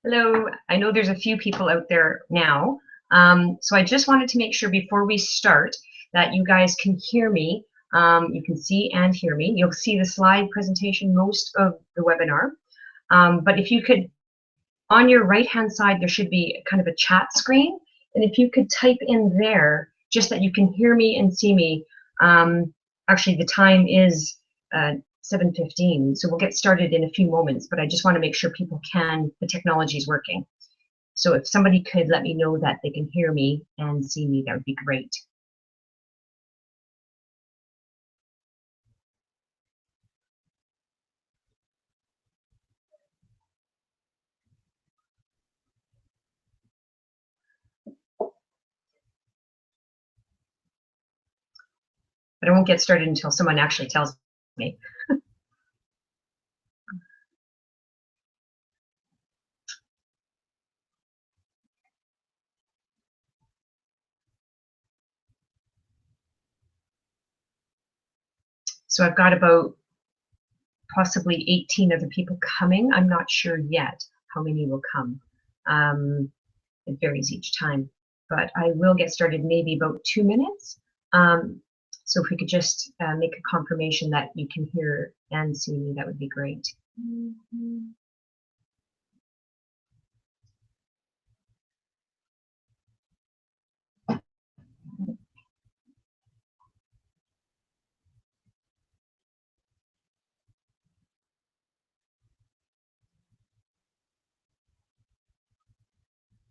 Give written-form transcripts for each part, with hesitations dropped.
Hello, I know there's a few people out there now. So I just wanted to make sure before we start that you guys can hear me. You can see and hear me. You'll see the slide presentation most of the webinar. But if you could, on your right-hand side, there should be kind of a chat screen. And if you could type in there, just that you can hear me and see me. Actually, the time is 7:15, so we'll get started in a few moments, but I just want to make sure people the technology is working. So if somebody could let me know that they can hear me and see me, that would be great. But I won't get started until someone actually tells me. So I've got about possibly 18 other people coming. I'm not sure yet how many will come. It varies each time, but I will get started maybe about 2 minutes. So if we could just make a confirmation that you can hear and see me, that would be great.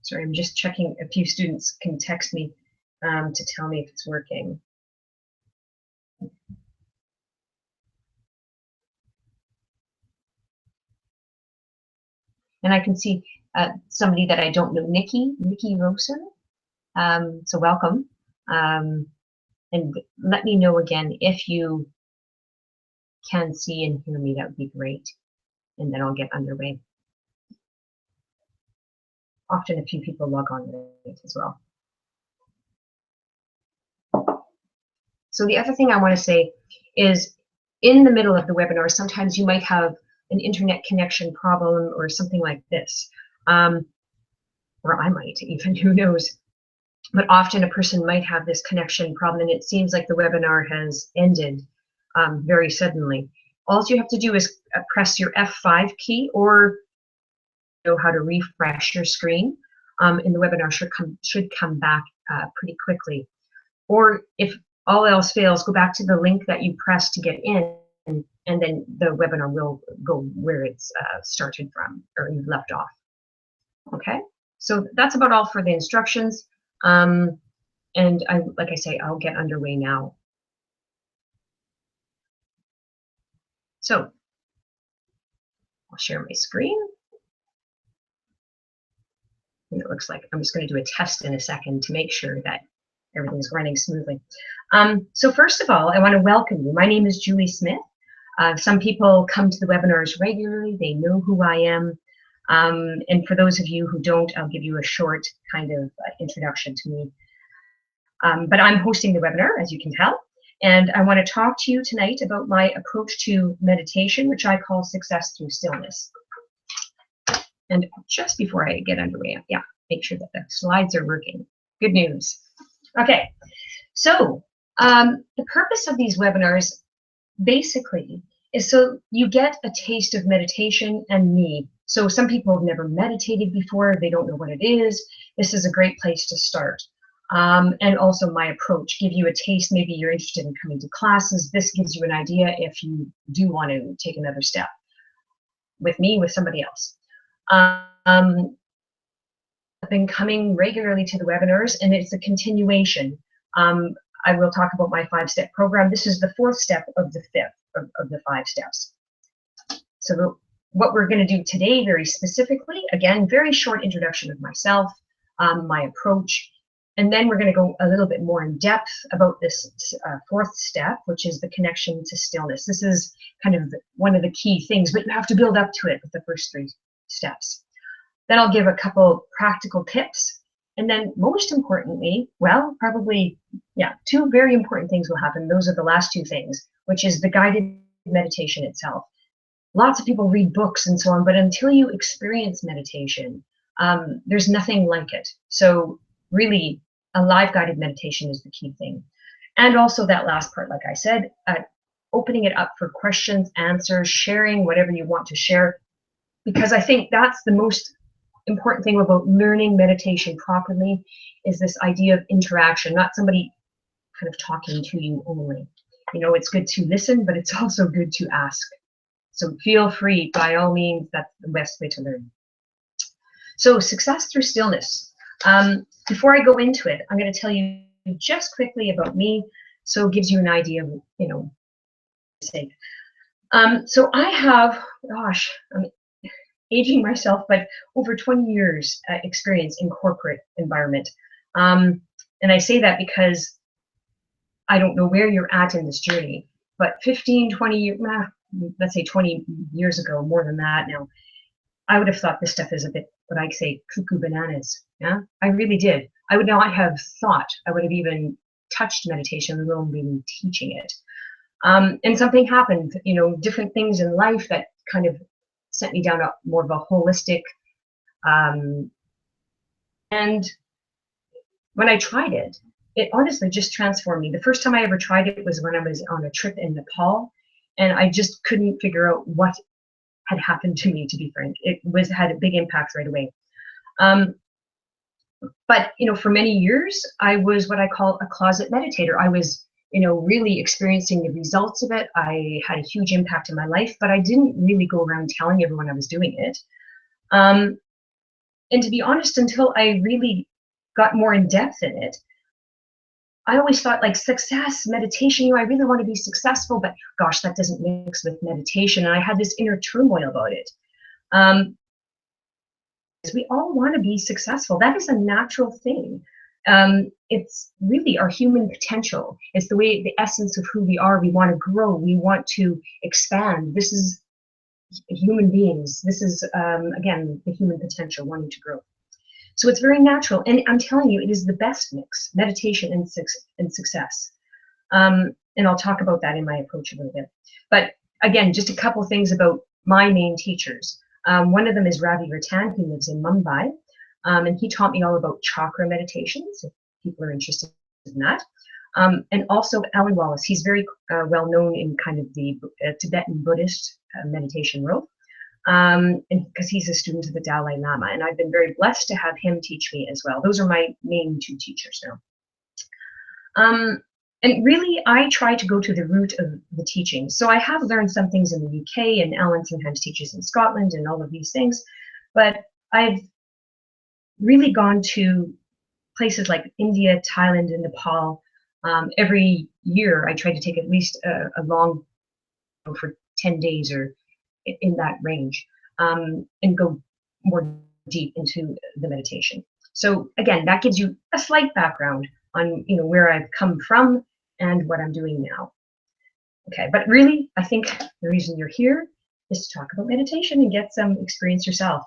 Sorry, I'm just checking. A few students can text me to tell me if it's working. And I can see somebody that I don't know, Nikki Rosen. So welcome. And let me know again if you can see and hear me. That would be great. And then I'll get underway. Often a few people log on late as well. So the other thing I want to say is in the middle of the webinar, sometimes you might have an internet connection problem or something like this. Or I might even, who knows. But often a person might have this connection problem and it seems like the webinar has ended very suddenly. All you have to do is press your F5 key or know how to refresh your screen, and the webinar should come back pretty quickly. Or if all else fails, go back to the link that you pressed to get in, and then the webinar will go where it's started from or you left off. Okay, so that's about all for the instructions. And like I say, I'll get underway now. So I'll share my screen. And it looks like I'm just going to do a test in a second to make sure that everything's running smoothly. So first of all, I want to welcome you. My name is Julie Smith. Some people come to the webinars regularly. They know who I am. And for those of you who don't, I'll give you a short kind of introduction to me. But I'm hosting the webinar, as you can tell. And I want to talk to you tonight about my approach to meditation, which I call Success Through Stillness. And just before I get underway, yeah, make sure that the slides are working. Good news. Okay, so the purpose of these webinars basically is so you get a taste of meditation and me. So some people have never meditated before, they don't know what it is. This is a great place to start. And also my approach, give you a taste. Maybe you're interested in coming to classes. This gives you an idea if you do want to take another step with me, with somebody else. I've been coming regularly to the webinars, and it's a continuation. I will talk about my 5-step program. This is the 4th step of the 5th of the 5 steps. So what we're going to do today, very specifically, again, very short introduction of myself, my approach, and then we're going to go a little bit more in depth about this 4th step, which is the connection to stillness. This is kind of one of the key things, but you have to build up to it with the first 3 steps. Then I'll give a couple practical tips. And then most importantly, well, probably, yeah, 2 very important things will happen. Those are the last 2 things, which is the guided meditation itself. lots of people read books and so on, but until you experience meditation, there's nothing like it. So really, a live guided meditation is the key thing. And also that last part, like I said, opening it up for questions, answers, sharing whatever you want to share, because I think that's the most important thing about learning meditation properly, is this idea of interaction, not somebody kind of talking to you only. You know, it's good to listen, but it's also good to ask. So feel free, by all means, that's the best way to learn. So success through stillness. Before I go into it, I'm going to tell you just quickly about me, so it gives you an idea of, you know, say. So I have, gosh, I'm aging myself, but over 20 years experience in corporate environment. And I say that because I don't know where you're at in this journey, but 15, 20, let's say 20 years ago, more than that now, I would have thought this stuff is a bit, what I say, cuckoo bananas. Yeah, I really did. I would not have thought I would have even touched meditation, let alone been teaching it. And something happened, you know, different things in life that kind of sent me down more of a holistic. And when I tried it, it honestly just transformed me. The first time I ever tried it was when I was on a trip in Nepal, and I just couldn't figure out what had happened to me, to be frank. It had a big impact right away. But, you know, for many years, I was what I call a closet meditator. I was, you know, really experiencing the results of it. I had a huge impact in my life, but I didn't really go around telling everyone I was doing it. And to be honest, until I really got more in depth in it, I always thought, like, success, meditation, you know, I really want to be successful, but gosh, that doesn't mix with meditation. And I had this inner turmoil about it. We all want to be successful. That is a natural thing. It's really our human potential. It's the way, the essence of who we are. We want to grow. We want to expand. This is human beings. This is, again, the human potential, wanting to grow. So it's very natural. And I'm telling you, it is the best mix, meditation and success. And I'll talk about that in my approach a little bit. But again, just a couple things about my main teachers. One of them is Ravi Ratan, who lives in Mumbai, and he taught me all about chakra meditations, if people are interested in that. And also Alan Wallace. He's very well known in kind of the Tibetan Buddhist meditation world, and because he's a student of the Dalai Lama, and I've been very blessed to have him teach me as well. Those are my main two teachers now. And really, I try to go to the root of the teaching. So I have learned some things in the UK, and Alan sometimes teaches in Scotland and all of these things, but I've really gone to places like India, Thailand, and Nepal. Every year, I try to take at least a long, for 10 days or in that range, and go more deep into the meditation. So again, that gives you a slight background on, you know, where I've come from and what I'm doing now. Okay, but really, I think the reason you're here is to talk about meditation and get some experience yourself.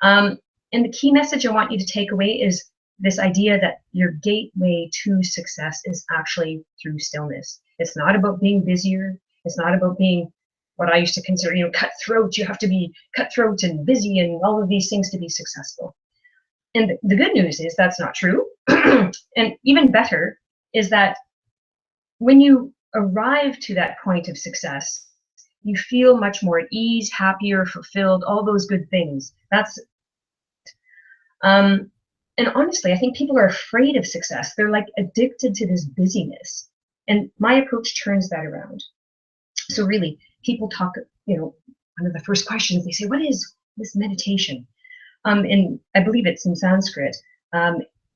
And the key message I want you to take away is this idea that your gateway to success is actually through stillness. It's not about being busier. It's not about being what I used to consider, you know, cutthroat. You have to be cutthroat and busy and all of these things to be successful. And the good news is that's not true. And even better is that when you arrive to that point of success, you feel much more at ease, happier, fulfilled, all those good things. That's, and honestly, I think people are afraid of success. They're like addicted to this busyness. And my approach turns that around. So really, people talk, you know, one of the first questions they say, what is this meditation? And I believe it's in Sanskrit.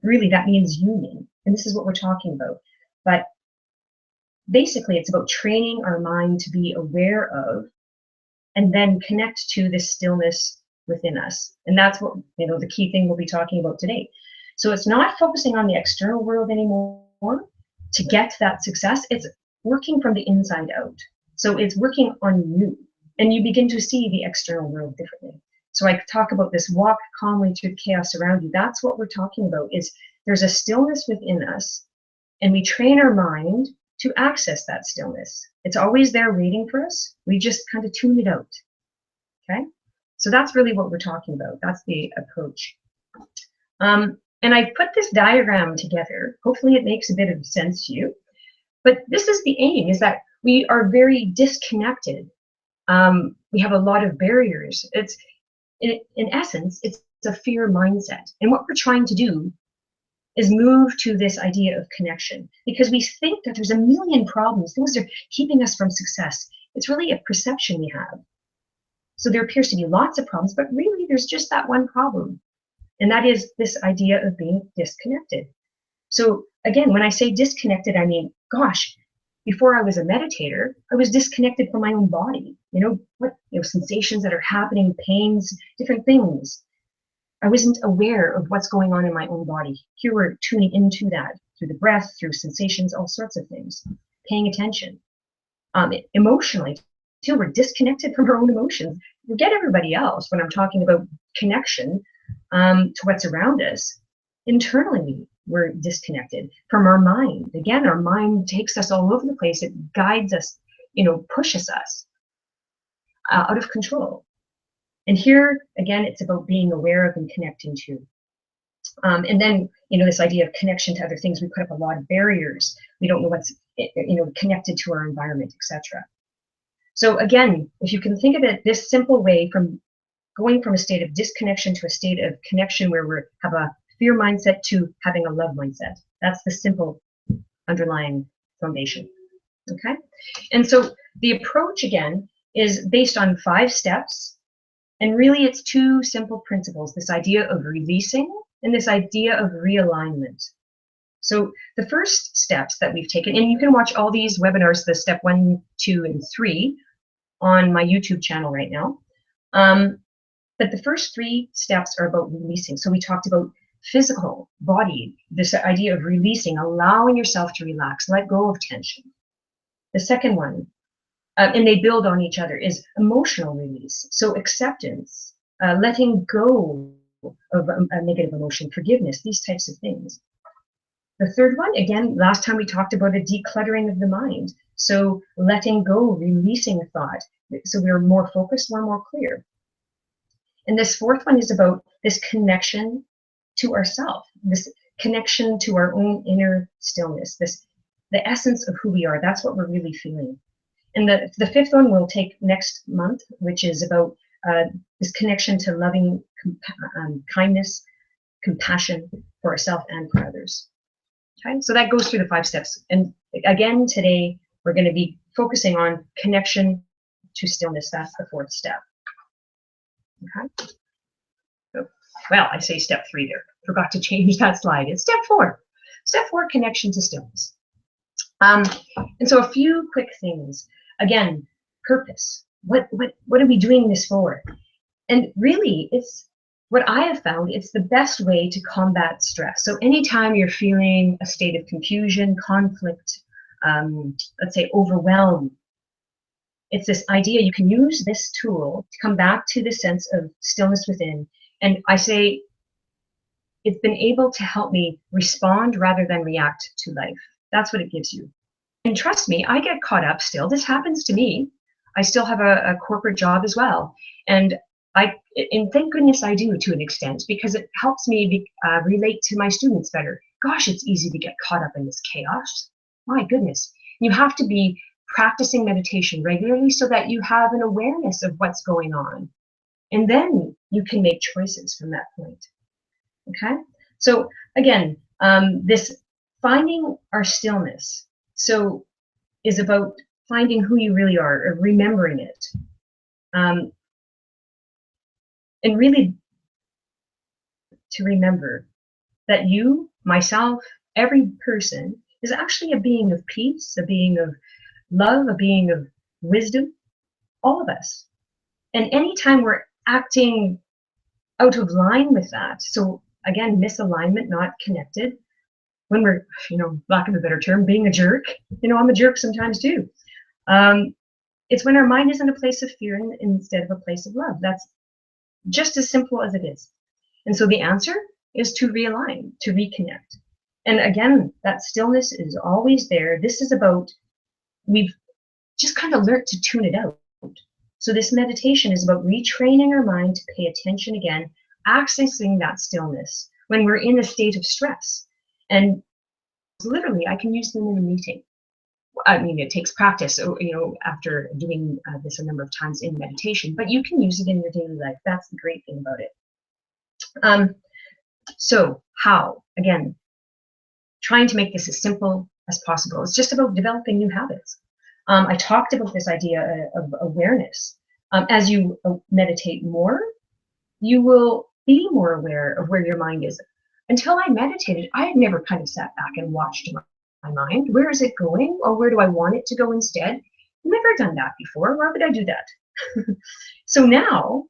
Really, that means union. And this is what we're talking about. But basically, it's about training our mind to be aware of and then connect to this stillness within us. And that's what, you know, the key thing we'll be talking about today. So it's not focusing on the external world anymore to get that success. It's working from the inside out. So it's working on you, and you begin to see the external world differently. So I talk about this walk calmly through the chaos around you. That's what we're talking about, is there's a stillness within us, and we train our mind to access that stillness. It's always there waiting for us. We just kind of tune it out. Okay, so that's really what we're talking about. That's the approach. And I put this diagram together. Hopefully it makes a bit of sense to you. But this is the aim, is that we are very disconnected. We have a lot of barriers. It's in essence, it's a fear mindset. And what we're trying to do is move to this idea of connection, because we think that there's a million problems, things that are keeping us from success. It's really a perception we have. So there appears to be lots of problems, but really there's just that one problem. And that is this idea of being disconnected. So again, when I say disconnected, I mean, gosh, before I was a meditator, I was disconnected from my own body. Sensations that are happening, pains, different things. I wasn't aware of what's going on in my own body. Here we're tuning into that through the breath, through sensations, all sorts of things, paying attention. Emotionally, too, we're disconnected from our own emotions. Forget everybody else when I'm talking about connection to what's around us. Internally, we're disconnected from our mind. Again, our mind takes us all over the place. It guides us, pushes us out of control. And here, again, it's about being aware of and connecting to. And then, this idea of connection to other things, we put up a lot of barriers. We don't know what's, connected to our environment, etc. So again, if you can think of it this simple way, from going from a state of disconnection to a state of connection where we have a fear mindset to having a love mindset. That's the simple underlying foundation. Okay? And so the approach, again, is based on 5 steps. And really, it's 2 simple principles, this idea of releasing and this idea of realignment. So the first steps that we've taken, and you can watch all these webinars, the step 1, 2, and 3, on my YouTube channel right now. But the first 3 steps are about releasing. So we talked about physical, body, this idea of releasing, allowing yourself to relax, let go of tension. The second one, and they build on each other, is emotional release. So acceptance, letting go of a negative emotion, forgiveness, these types of things. The third one, again, last time we talked about a decluttering of the mind. So letting go, releasing thought. So we're more focused, we're more clear. And this fourth one is about this connection to ourself, this connection to our own inner stillness, the essence of who we are. That's what we're really feeling. And the fifth one we'll take next month, which is about this connection to loving kindness, compassion for ourselves and for others. Okay, so that goes through the 5 steps. And again, today we're going to be focusing on connection to stillness. That's the 4th step. Okay. So, well, I say step 3 there. Forgot to change that slide. It's step 4. Step 4, connection to stillness. And so a few quick things. Again, purpose. What are we doing this for? And really, it's what I have found, it's the best way to combat stress. So anytime you're feeling a state of confusion, conflict, let's say overwhelm, it's this idea you can use this tool to come back to the sense of stillness within. And I say it's been able to help me respond rather than react to life. That's what it gives you. And trust me, I get caught up still. This happens to me. I still have a corporate job as well. And thank goodness I do, to an extent, because it helps me relate to my students better. Gosh, it's easy to get caught up in this chaos. My goodness. You have to be practicing meditation regularly so that you have an awareness of what's going on. And then you can make choices from that point. Okay? So again, this finding our stillness is about finding who you really are, or remembering it. And really to remember that you, myself, every person is actually a being of peace, a being of love, a being of wisdom, all of us. And anytime we're acting out of line with that, so again, misalignment, not connected, when we're, lack of a better term, being a jerk, I'm a jerk sometimes too. It's when our mind is in a place of fear instead of a place of love. That's just as simple as it is. And so the answer is to realign, to reconnect. And again, that stillness is always there. This is about, we've just kind of learned to tune it out. So this meditation is about retraining our mind to pay attention again, accessing that stillness when we're in a state of stress. And literally, I can use them in a meeting. I mean, it takes practice, after doing this a number of times in meditation, but you can use it in your daily life. That's the great thing about it. So how? Again, trying to make this as simple as possible. It's just about developing new habits. I talked about this idea of awareness. As you meditate more, you will be more aware of where your mind is. Until I meditated, I had never kind of sat back and watched my mind. Where is it going? Or where do I want it to go instead? Never done that before. Why would I do that? So now,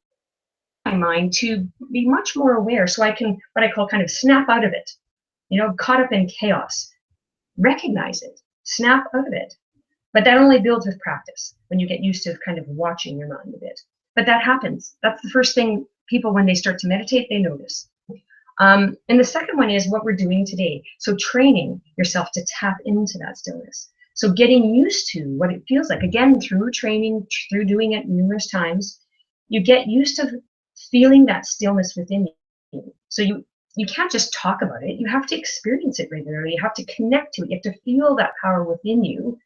my mind to be much more aware, so I can, what I call, kind of snap out of it. Caught up in chaos. Recognize it. Snap out of it. But that only builds with practice, when you get used to kind of watching your mind a bit. But that happens. That's the first thing people, when they start to meditate, they notice. And the second one is what we're doing today. So training yourself to tap into that stillness. So getting used to what it feels like. Again, through training, through doing it numerous times, you get used to feeling that stillness within you. So you can't just talk about it. You have to experience it regularly. You have to connect to it. You have to feel that power within you,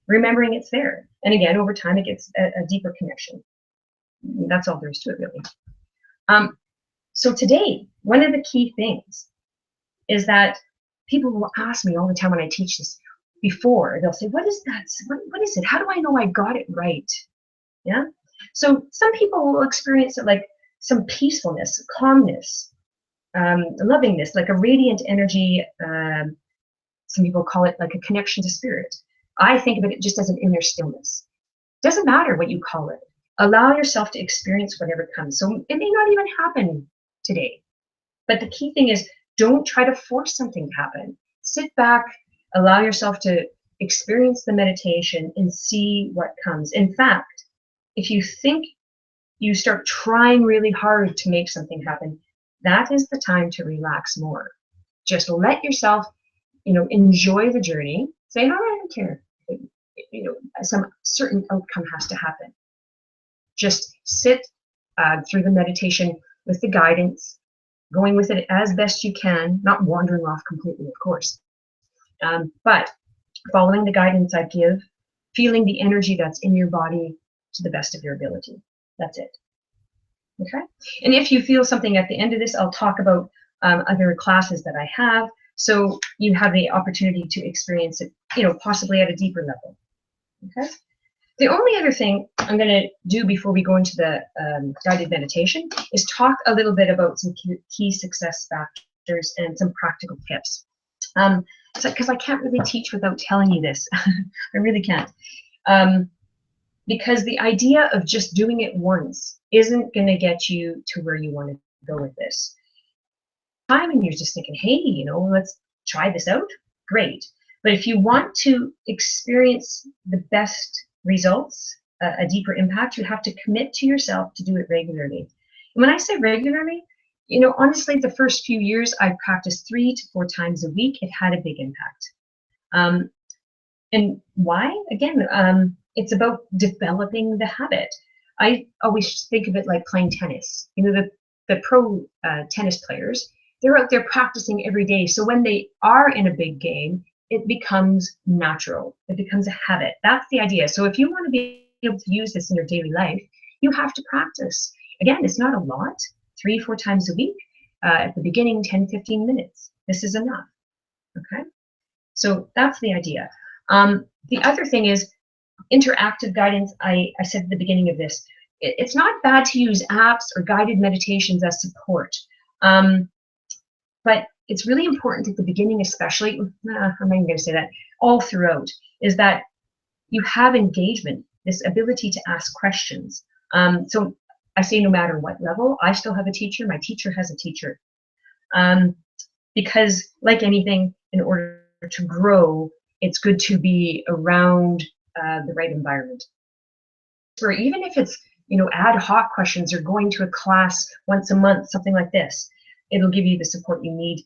remembering it's there. And again, over time, it gets a deeper connection. That's all there is to it, really. So today, one of the key things is that people will ask me all the time when I teach this before, they'll say, what is that? What is it? How do I know I got it right? Yeah. So some people will experience it like some peacefulness, calmness, lovingness, like a radiant energy. Some people call it like a connection to spirit. I think of it just as an inner stillness. Doesn't matter what you call it. Allow yourself to experience whatever comes. So it may not even happen today. But the key thing is, don't try to force something to happen. Sit back, allow yourself to experience the meditation and see what comes. In fact, if you think you start trying really hard to make something happen, that is the time to relax more. Just let yourself, enjoy the journey. Say, oh, I don't care. Some certain outcome has to happen. Just sit through the meditation with the guidance, going with it as best you can, not wandering off completely, of course, but following the guidance I give, feeling the energy that's in your body to the best of your ability. That's it. Okay? And if you feel something at the end of this, I'll talk about other classes that I have, so you have the opportunity to experience it, possibly at a deeper level. Okay? The only other thing I'm going to do before we go into the guided meditation is talk a little bit about some key success factors and some practical tips. Because I can't really teach without telling you this. I really can't. Because the idea of just doing it once isn't going to get you to where you want to go with this. And you're just thinking, hey, let's try this out. Great. But if you want to experience the best results, a deeper impact, you have to commit to yourself to do it regularly. And when I say regularly, honestly, the first few years I practiced 3 to 4 times a week. It had a big impact. And why? Again, it's about developing the habit. I always think of it like playing tennis. The pro tennis players, they're out there practicing every day. So when they are in a big game, it becomes natural. It becomes a habit. That's the idea. So if you want to be able to use this in your daily life, you have to practice. Again, it's not a lot, 3 or 4 times a week. At the beginning, 10, 15 minutes. This is enough. Okay? So that's the idea. The other thing is interactive guidance. I said at the beginning of this, it's not bad to use apps or guided meditations as support. But it's really important at the beginning, especially, I'm not even going to say that, all throughout, is that you have engagement, this ability to ask questions. So I say no matter what level, I still have a teacher, my teacher has a teacher. Because like anything, in order to grow, it's good to be around the right environment. Where even if it's, ad hoc questions or going to a class once a month, something like this, it'll give you the support you need.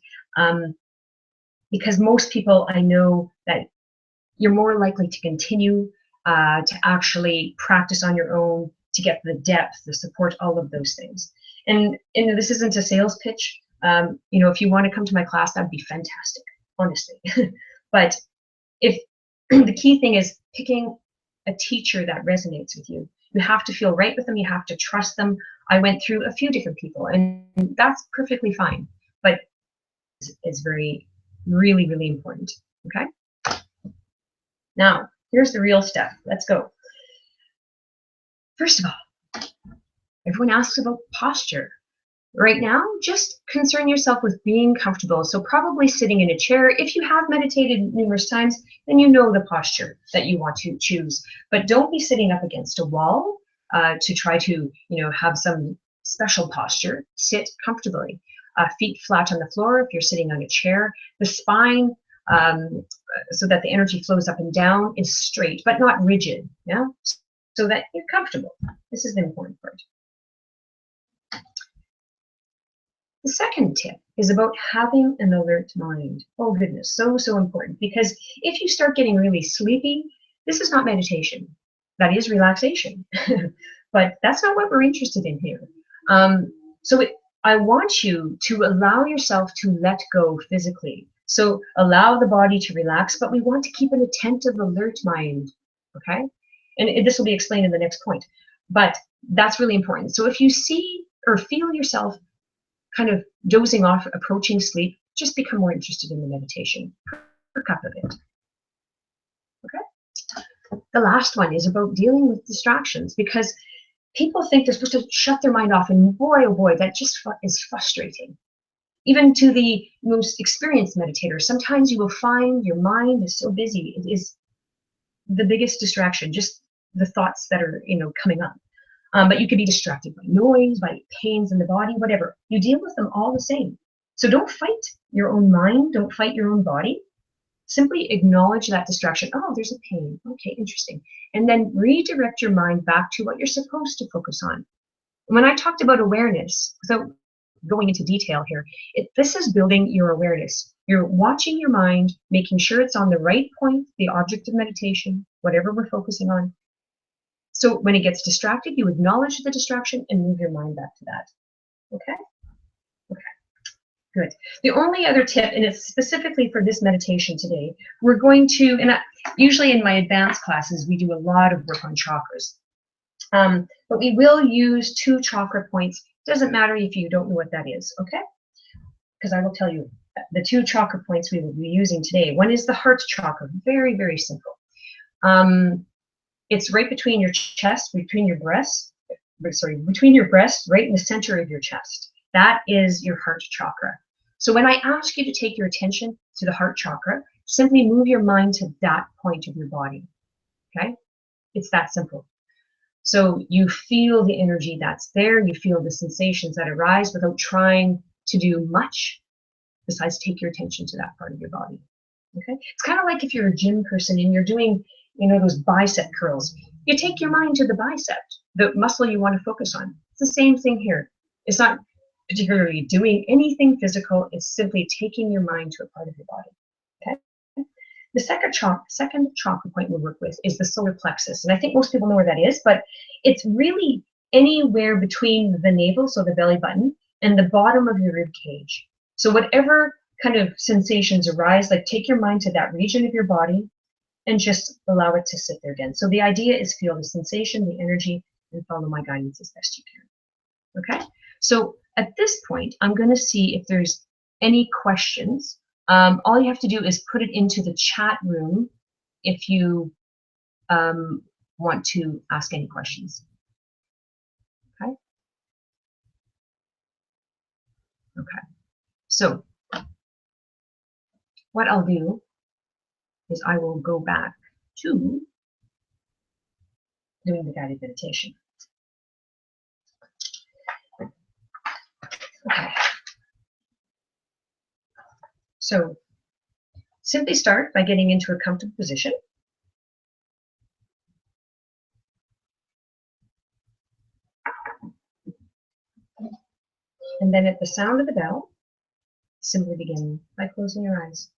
Because most people, I know that you're more likely to continue to actually practice on your own, to get the depth, the support, all of those things. And this isn't a sales pitch. If you want to come to my class, that'd be fantastic, honestly. But if the key thing is picking a teacher that resonates with you. You have to feel right with them. You have to trust them. I went through a few different people, and that's perfectly fine. But it's very, really, really important. Okay. Now, here's the real stuff. Let's go. First of all, everyone asks about posture. Right now, just concern yourself with being comfortable. So probably sitting in a chair. If you have meditated numerous times, then you know the posture that you want to choose. But don't be sitting up against a wall to try to, have some special posture. Sit comfortably. Feet flat on the floor if you're sitting on a chair. The spine, so that the energy flows up and down, is straight, but not rigid. Yeah, so that you're comfortable. This is the important part. The second tip is about having an alert mind. Oh goodness, so important. Because if you start getting really sleepy, this is not meditation. That is relaxation. But that's not what we're interested in here. I want you to allow yourself to let go physically. So allow the body to relax, but we want to keep an attentive, alert mind. Okay? And this will be explained in the next point. But that's really important. So if you see or feel yourself kind of dozing off, approaching sleep, just become more interested in the meditation. Perk up a bit. Okay? The last one is about dealing with distractions, because people think they're supposed to shut their mind off, and boy, oh boy, that just is frustrating. Even to the most experienced meditator, sometimes you will find your mind is so busy. It is the biggest distraction, just the thoughts that are, coming up. But you could be distracted by noise, by pains in the body, whatever. You deal with them all the same. So don't fight your own mind. Don't fight your own body. Simply acknowledge that distraction. Oh, there's a pain. Okay, interesting. And then redirect your mind back to what you're supposed to focus on. When I talked about awareness, without going into detail here, this is building your awareness. You're watching your mind, making sure it's on the right point, the object of meditation, whatever we're focusing on. So when it gets distracted, you acknowledge the distraction and move your mind back to that. Okay? Okay, good. The only other tip, and it's specifically for this meditation today, we're going to, usually in my advanced classes, we do a lot of work on chakras. But we will use 2 chakra points. Doesn't matter if you don't know what that is, okay? Because I will tell you the 2 chakra points we will be using today. One is the heart chakra, very, very simple. It's right between your chest, between your breast, right in the center of your chest. That is your heart chakra. So when I ask you to take your attention to the heart chakra, simply move your mind to that point of your body, okay? It's that simple. So you feel the energy that's there, you feel the sensations that arise without trying to do much besides take your attention to that part of your body, okay? It's kind of like if you're a gym person and you're doing those bicep curls. You take your mind to the bicep, the muscle you want to focus on. It's the same thing here. It's not particularly doing anything physical. It's simply taking your mind to a part of your body. Okay. The second chakra point we work with is the solar plexus. And I think most people know where that is, but it's really anywhere between the navel, so the belly button, and the bottom of your rib cage. So whatever kind of sensations arise, like take your mind to that region of your body, and just allow it to sit there again. So the idea is feel the sensation, the energy, and follow my guidance as best you can. Okay? So at this point, I'm going to see if there's any questions. All you have to do is put it into the chat room if you want to ask any questions. Okay? Okay. So what I'll do is I will go back to doing the guided meditation. Okay. So simply start by getting into a comfortable position. And then at the sound of the bell, simply begin by closing your eyes.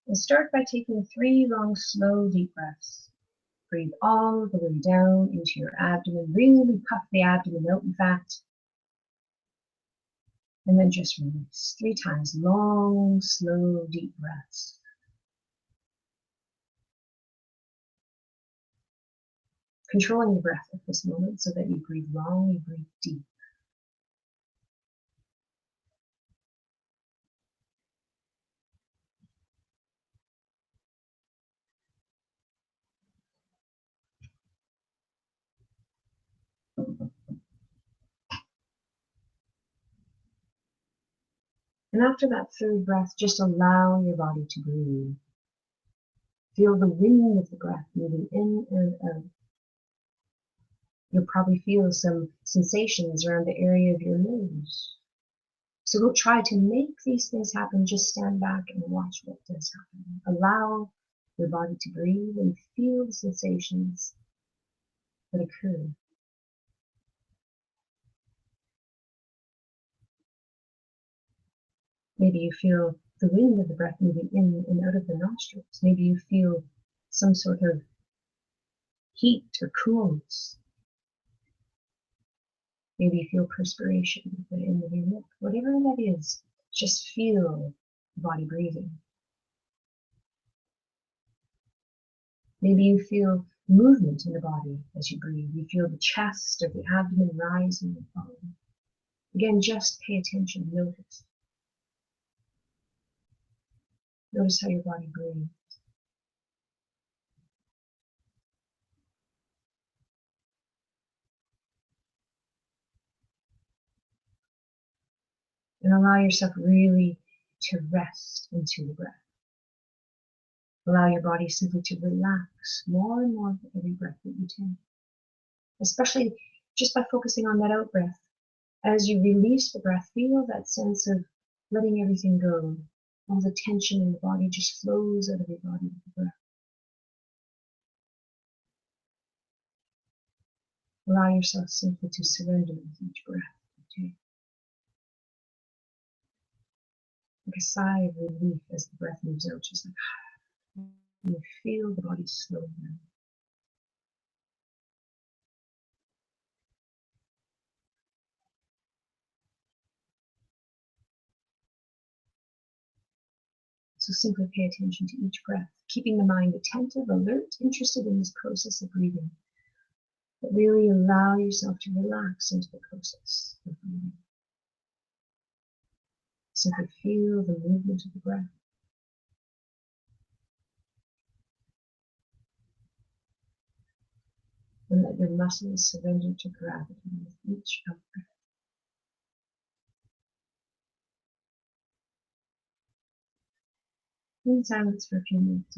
And start by taking 3 long, slow, deep breaths. Breathe all the way down into your abdomen. Really puff the abdomen out, in fact. And then just release 3 times. Long, slow, deep breaths. Controlling the breath at this moment so that you breathe long, you breathe deep. And after that 3rd breath, just allow your body to breathe. Feel the wind of the breath moving in and out. You'll probably feel some sensations around the area of your nose. So don't try to make these things happen. Just stand back and watch what does happen. Allow your body to breathe and feel the sensations that occur. Maybe you feel the wind of the breath moving in and out of the nostrils. Maybe you feel some sort of heat or coolness. Maybe you feel perspiration at the end of your lip. Whatever that is, just feel the body breathing. Maybe you feel movement in the body as you breathe. You feel the chest or the abdomen rising and falling. Again, just pay attention, notice. Notice how your body breathes. And allow yourself really to rest into the breath. Allow your body simply to relax more and more with every breath that you take. Especially just by focusing on that out breath. As you release the breath, feel that sense of letting everything go. All the tension in the body just flows out of your body with the breath. Allow yourself simply to surrender with each breath you take. Like a sigh of relief as the breath moves out, just like you feel the body slow down. So simply pay attention to each breath, keeping the mind attentive, alert, interested in this process of breathing. But really allow yourself to relax into the process of breathing. Simply feel the movement of the breath. And let your muscles surrender to gravity with each out-breath. In silence for a few minutes.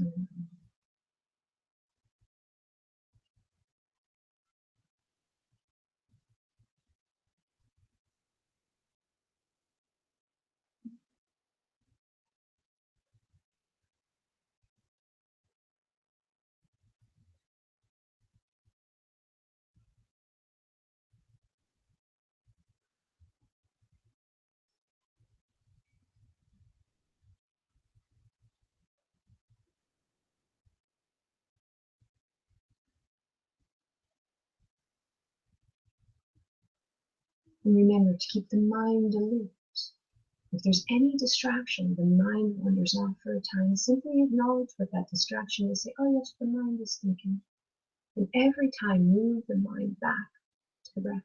And remember to keep the mind alert. If there's any distraction, the mind wanders off for a time, simply acknowledge what that distraction is. Say, oh yes, the mind is thinking. And every time move the mind back to the breath.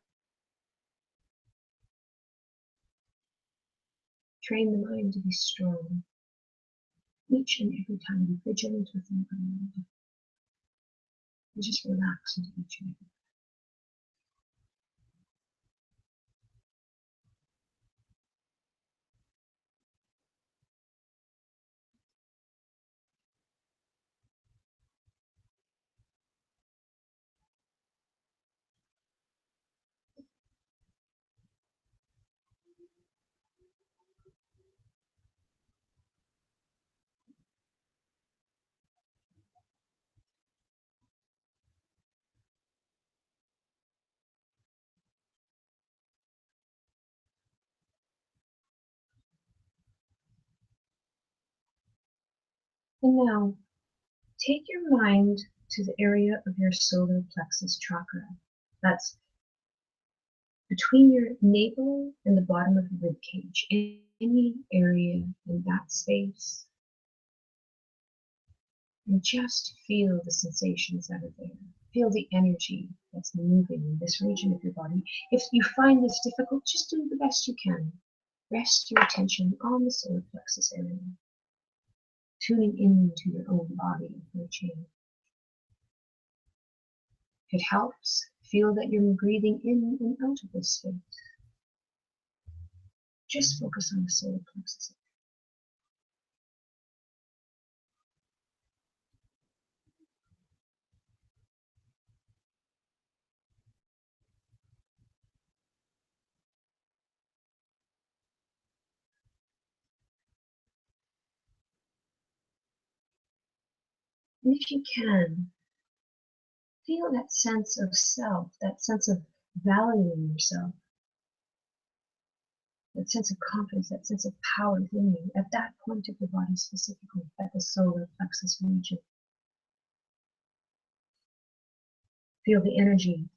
Train the mind to be strong. Each and every time be vigilant within the mind. You just relax into each and every. And now, take your mind to the area of your solar plexus chakra. That's between your navel and the bottom of the rib cage. Any area in that space. And just feel the sensations that are there. Feel the energy that's moving in this region of your body. If you find this difficult, just do the best you can. Rest your attention on the solar plexus area, tuning into your own body for a change. If it helps, feel that you're breathing in and out of this space. Just focus on the solar plexus. And if you can, feel that sense of self, that sense of valuing yourself, that sense of confidence, that sense of power within you at that point of your body, specifically at the solar plexus region. Feel the energy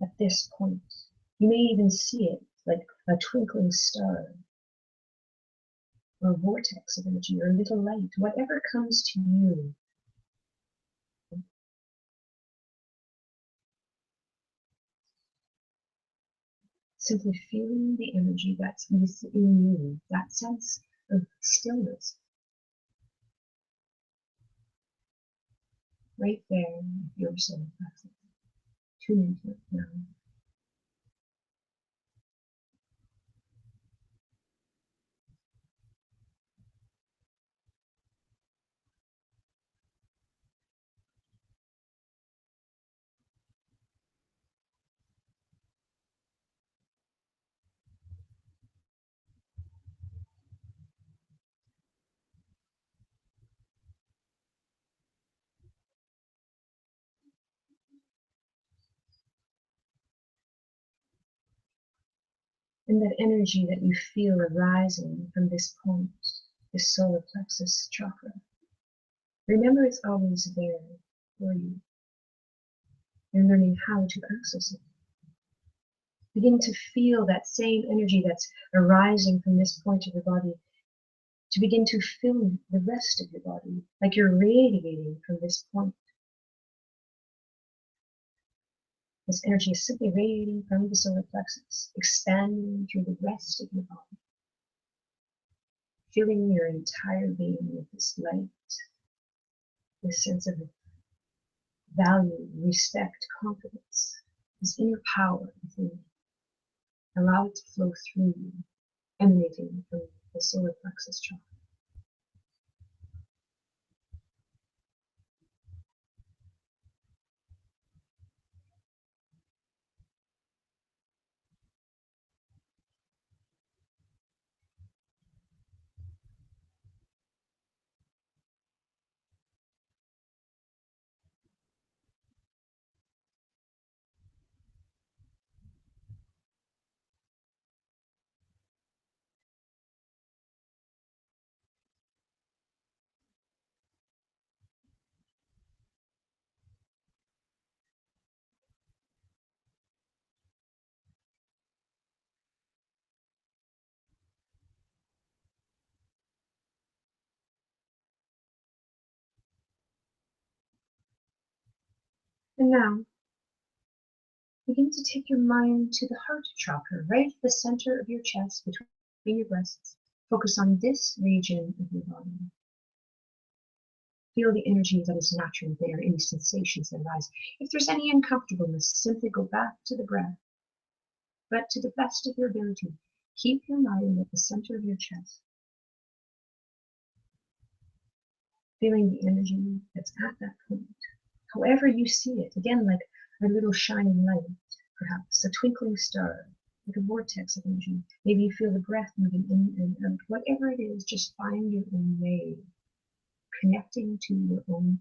at this point. You may even see it like a twinkling star, or a vortex of energy, or a little light, whatever comes to you. Simply feeling the energy that's within you, that sense of stillness. Right there in your solar plexus. Tune into it now. And that energy that you feel arising from this point, this solar plexus chakra, remember it's always there for you. You're learning how to access it. Begin to feel that same energy that's arising from this point of your body, to begin to fill the rest of your body, like you're radiating from this point. This energy is simply radiating from the solar plexus, expanding through the rest of your body, filling your entire being with this light, this sense of value, respect, confidence, this inner power within you. Allow it to flow through you, emanating from the solar plexus chakra. And now, begin to take your mind to the heart chakra, right at the center of your chest, between your breasts. Focus on this region of your body. Feel the energy that is naturally there, any sensations that arise. If there's any uncomfortableness, simply go back to the breath. But to the best of your ability, keep your mind at the center of your chest. Feeling the energy that's at that point. However you see it, again, like a little shining light, perhaps a twinkling star, like a vortex of energy. Maybe you feel the breath moving in and out. Whatever it is, just find your own way, connecting to your own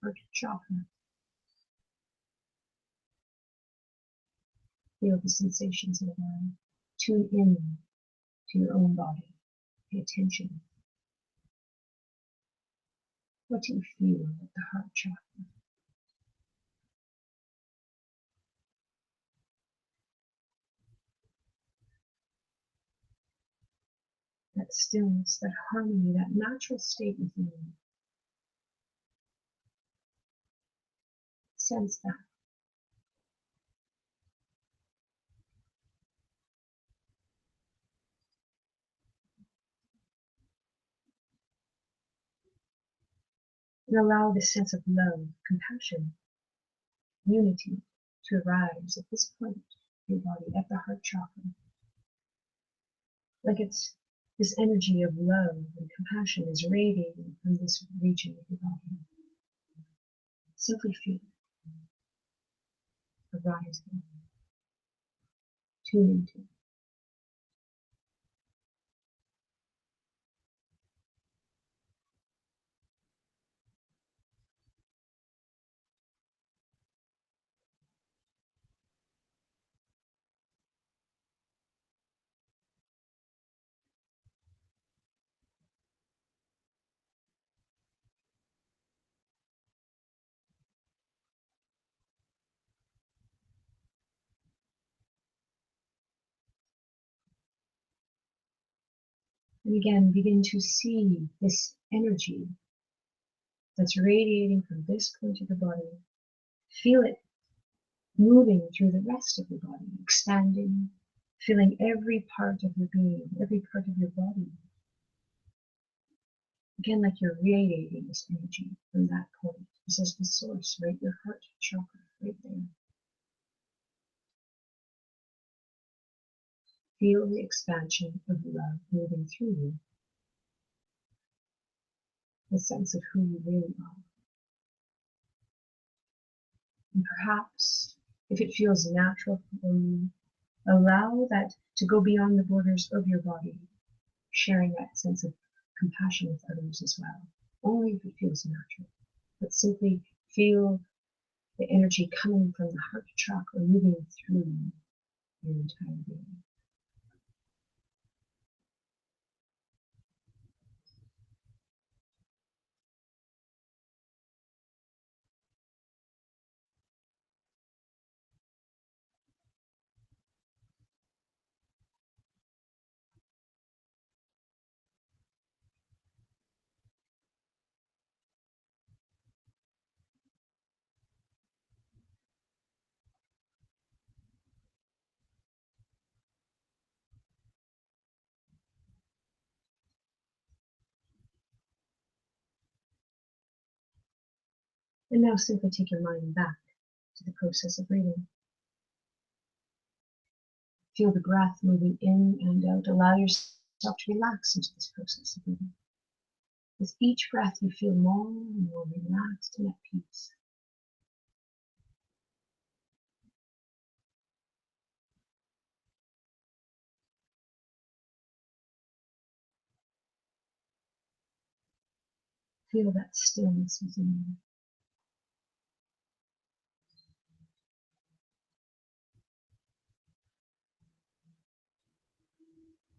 heart chakra. Feel the sensations of that. Tune in to your own body. Pay attention. What do you feel at the heart chakra? That stillness, that harmony, that natural state within you. Sense that. And allow this sense of love, compassion, unity to arise at this point in your body, at the heart chakra. Like it's this energy of love and compassion is radiating from this region of your body. Simply feel it arising. Tune into it. And again, begin to see this energy that's radiating from this point of the body. Feel it moving through the rest of your body, expanding, filling every part of your being, every part of your body. Again, like you're radiating this energy from that point. This is the source, right? Your heart chakra, right there. Feel the expansion of love moving through you. The sense of who you really are. And perhaps, if it feels natural for you, allow that to go beyond the borders of your body, sharing that sense of compassion with others as well. Only if it feels natural. But simply feel the energy coming from the heart chakra moving through your entire being. And now simply take your mind back to the process of breathing. Feel the breath moving in and out. Allow yourself to relax into this process of breathing. With each breath, you feel more and more relaxed and at peace. Feel that stillness within you.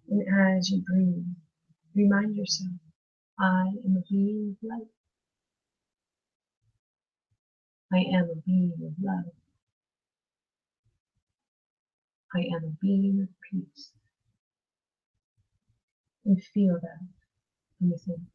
And as you breathe, remind yourself, I am a being of light. I am a being of love. I am a being of peace. And feel that from within.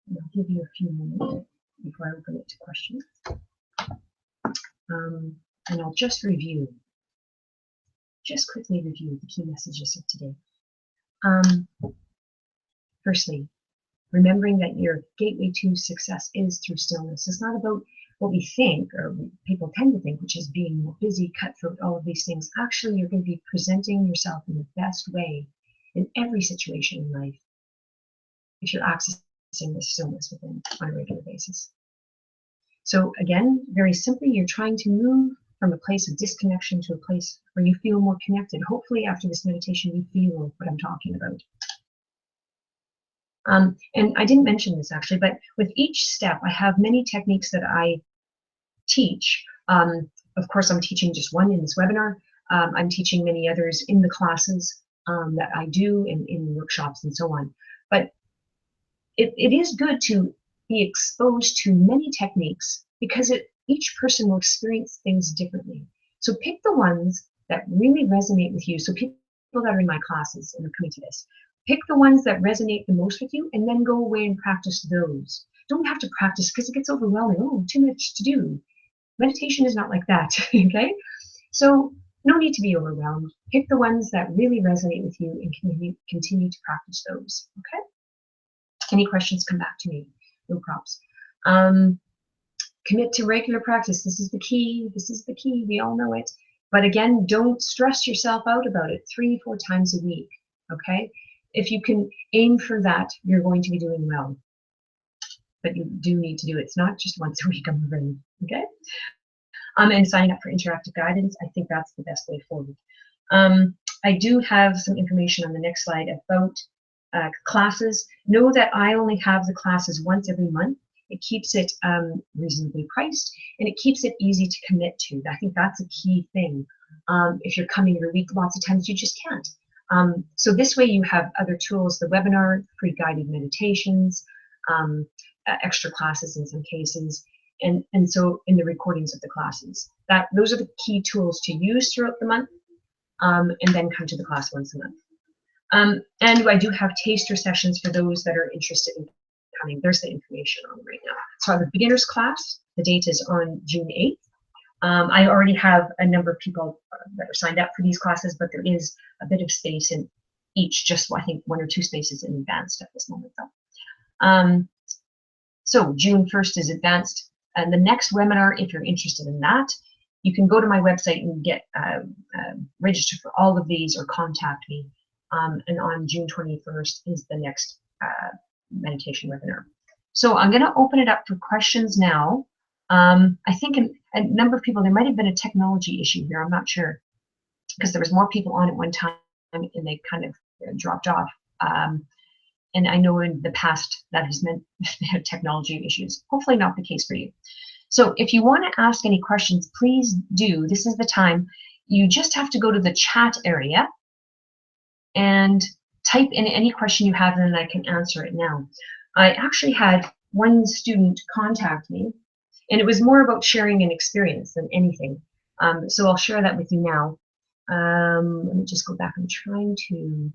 And I'll give you a few minutes before I open it to questions. And I'll just quickly review the key messages of today. Firstly, remembering that your gateway to success is through stillness. It's not about what we think, or people tend to think, which is being more busy, cutthroat, all of these things. Actually, you're going to be presenting yourself in the best way in every situation in life if you're accessing this stillness within on a regular basis. So again, very simply, you're trying to move from a place of disconnection to a place where you feel more connected. Hopefully after this meditation, you feel what I'm talking about. And I didn't mention this actually, but with each step, I have many techniques that I teach. Of course, I'm teaching just one in this webinar. I'm teaching many others in the classes that I do in workshops and so on. But it is good to be exposed to many techniques because each person will experience things differently. So pick the ones that really resonate with you. So people that are in my classes and are coming to this, pick the ones that resonate the most with you and then go away and practice those. Don't have to practice because it gets overwhelming. Oh, too much to do. Meditation is not like that, okay? So no need to be overwhelmed. Pick the ones that really resonate with you and continue to practice those, okay? Any questions, come back to me. No props. Commit to regular practice. This is the key. This is the key. We all know it. But again, don't stress yourself out about it 3-4 times a week, okay? If you can aim for that, you're going to be doing well. But you do need to do it. It's not just once a week, I'm afraid, okay? And signing up for interactive guidance, I think that's the best way forward. I do have some information on the next slide about classes. Know that I only have the classes once every month. It keeps it reasonably priced, and it keeps it easy to commit to. I think that's a key thing. If you're coming every week, lots of times you just can't. So this way you have other tools, the webinar, free guided meditations, extra classes in some cases, and so in the recordings of the classes. Those are the key tools to use throughout the month, and then come to the class once a month. And I do have taster sessions for those that are interested in coming. There's the information on right now. So I have a beginner's class. The date is on June 8th. I already have a number of people that are signed up for these classes, but there is a bit of space in each, just I think 1 or 2 spaces in advanced at this moment though. So June 1st is advanced. And the next webinar, if you're interested in that, you can go to my website and get registered for all of these or contact me. And on June 21st is the next meditation webinar. So I'm going to open it up for questions now. I think a number of people, there might have been a technology issue here, I'm not sure, because there was more people on at one time and they kind of dropped off. And I know in the past that has meant they had technology issues. Hopefully not the case for you. So if you want to ask any questions, please do. This is the time. You just have to go to the chat area and type in any question you have, and then I can answer it now. I actually had one student contact me, and it was more about sharing an experience than anything. So I'll share that with you now. Let me just go back. I'm trying to,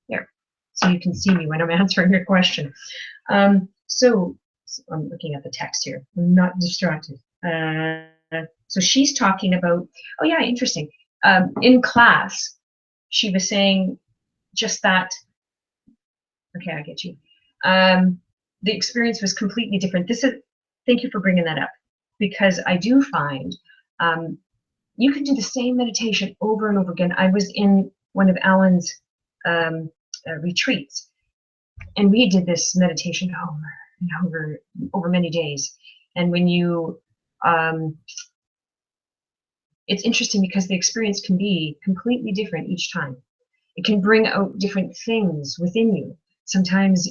there, so you can see me when I'm answering your question. So I'm looking at the text here. I'm not distracted. So she's talking about, oh yeah, interesting. In class, she was saying just that, okay, I get you. The experience was completely different. Thank you for bringing that up, because I do find you can do the same meditation over and over again. I was in one of Alan's retreats, and we did this meditation over many days. And when you, it's interesting because the experience can be completely different each time. It can bring out different things within you. Sometimes,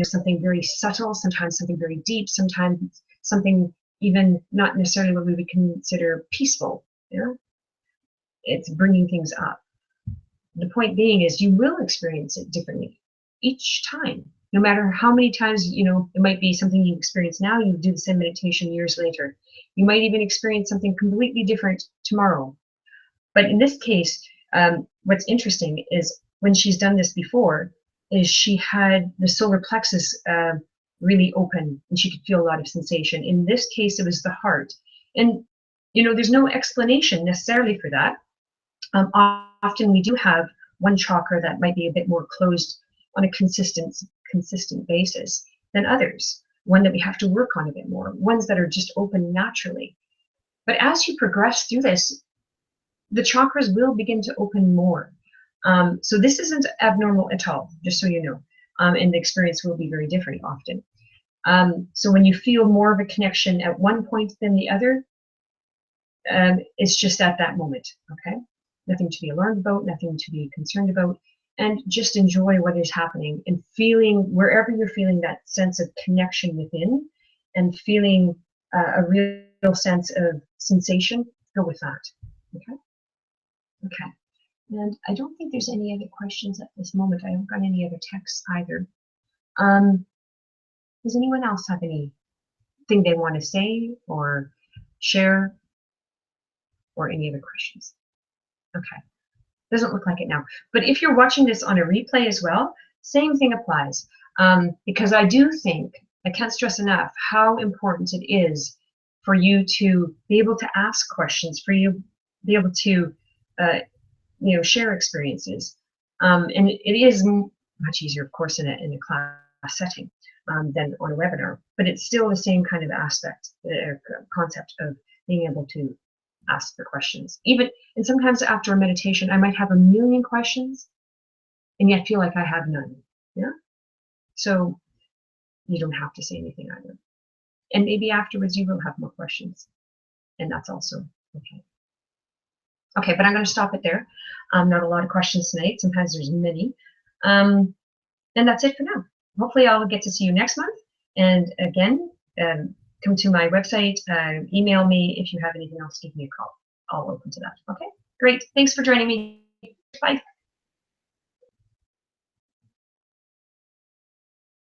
something very subtle, sometimes something very deep, sometimes something even not necessarily what we would consider peaceful. Yeah? It's bringing things up. The point being is you will experience it differently each time, no matter how many times, it might be something you experience now, you do the same meditation years later. You might even experience something completely different tomorrow. But in this case, what's interesting is when she's done this before, is she had the solar plexus really open and she could feel a lot of sensation. In this case, it was the heart. And, there's no explanation necessarily for that. Often we do have one chakra that might be a bit more closed on a consistent basis than others. one that we have to work on a bit more, ones that are just open naturally. But as you progress through this, the chakras will begin to open more. So this isn't abnormal at all, just so you know. And the experience will be very different often. So when you feel more of a connection at one point than the other, it's just at that moment, okay? Nothing to be alarmed about, nothing to be concerned about, and just enjoy what is happening and feeling, wherever you're feeling that sense of connection within and feeling a real sense of sensation, go with that, okay? Okay, and I don't think there's any other questions at this moment. I haven't got any other texts either. Does anyone else have anything they want to say or share, or any other questions? Okay, doesn't look like it now. But if you're watching this on a replay as well, same thing applies. Because I do think, I can't stress enough how important it is for you to be able to ask questions, for you to be able to share experiences. And it is much easier, of course, in a class setting than on a webinar, but it's still the same kind of aspect, concept of being able to ask the questions. And sometimes after a meditation, I might have a million questions and yet feel like I have none. Yeah. So you don't have to say anything either. And maybe afterwards you will have more questions, and that's also okay. Okay, but I'm going to stop it there. Not a lot of questions tonight. Sometimes there's many. And that's it for now. Hopefully I'll get to see you next month. And again, come to my website, email me if you have anything else, give me a call. I'll open to that. Okay, great. Thanks for joining me. Bye.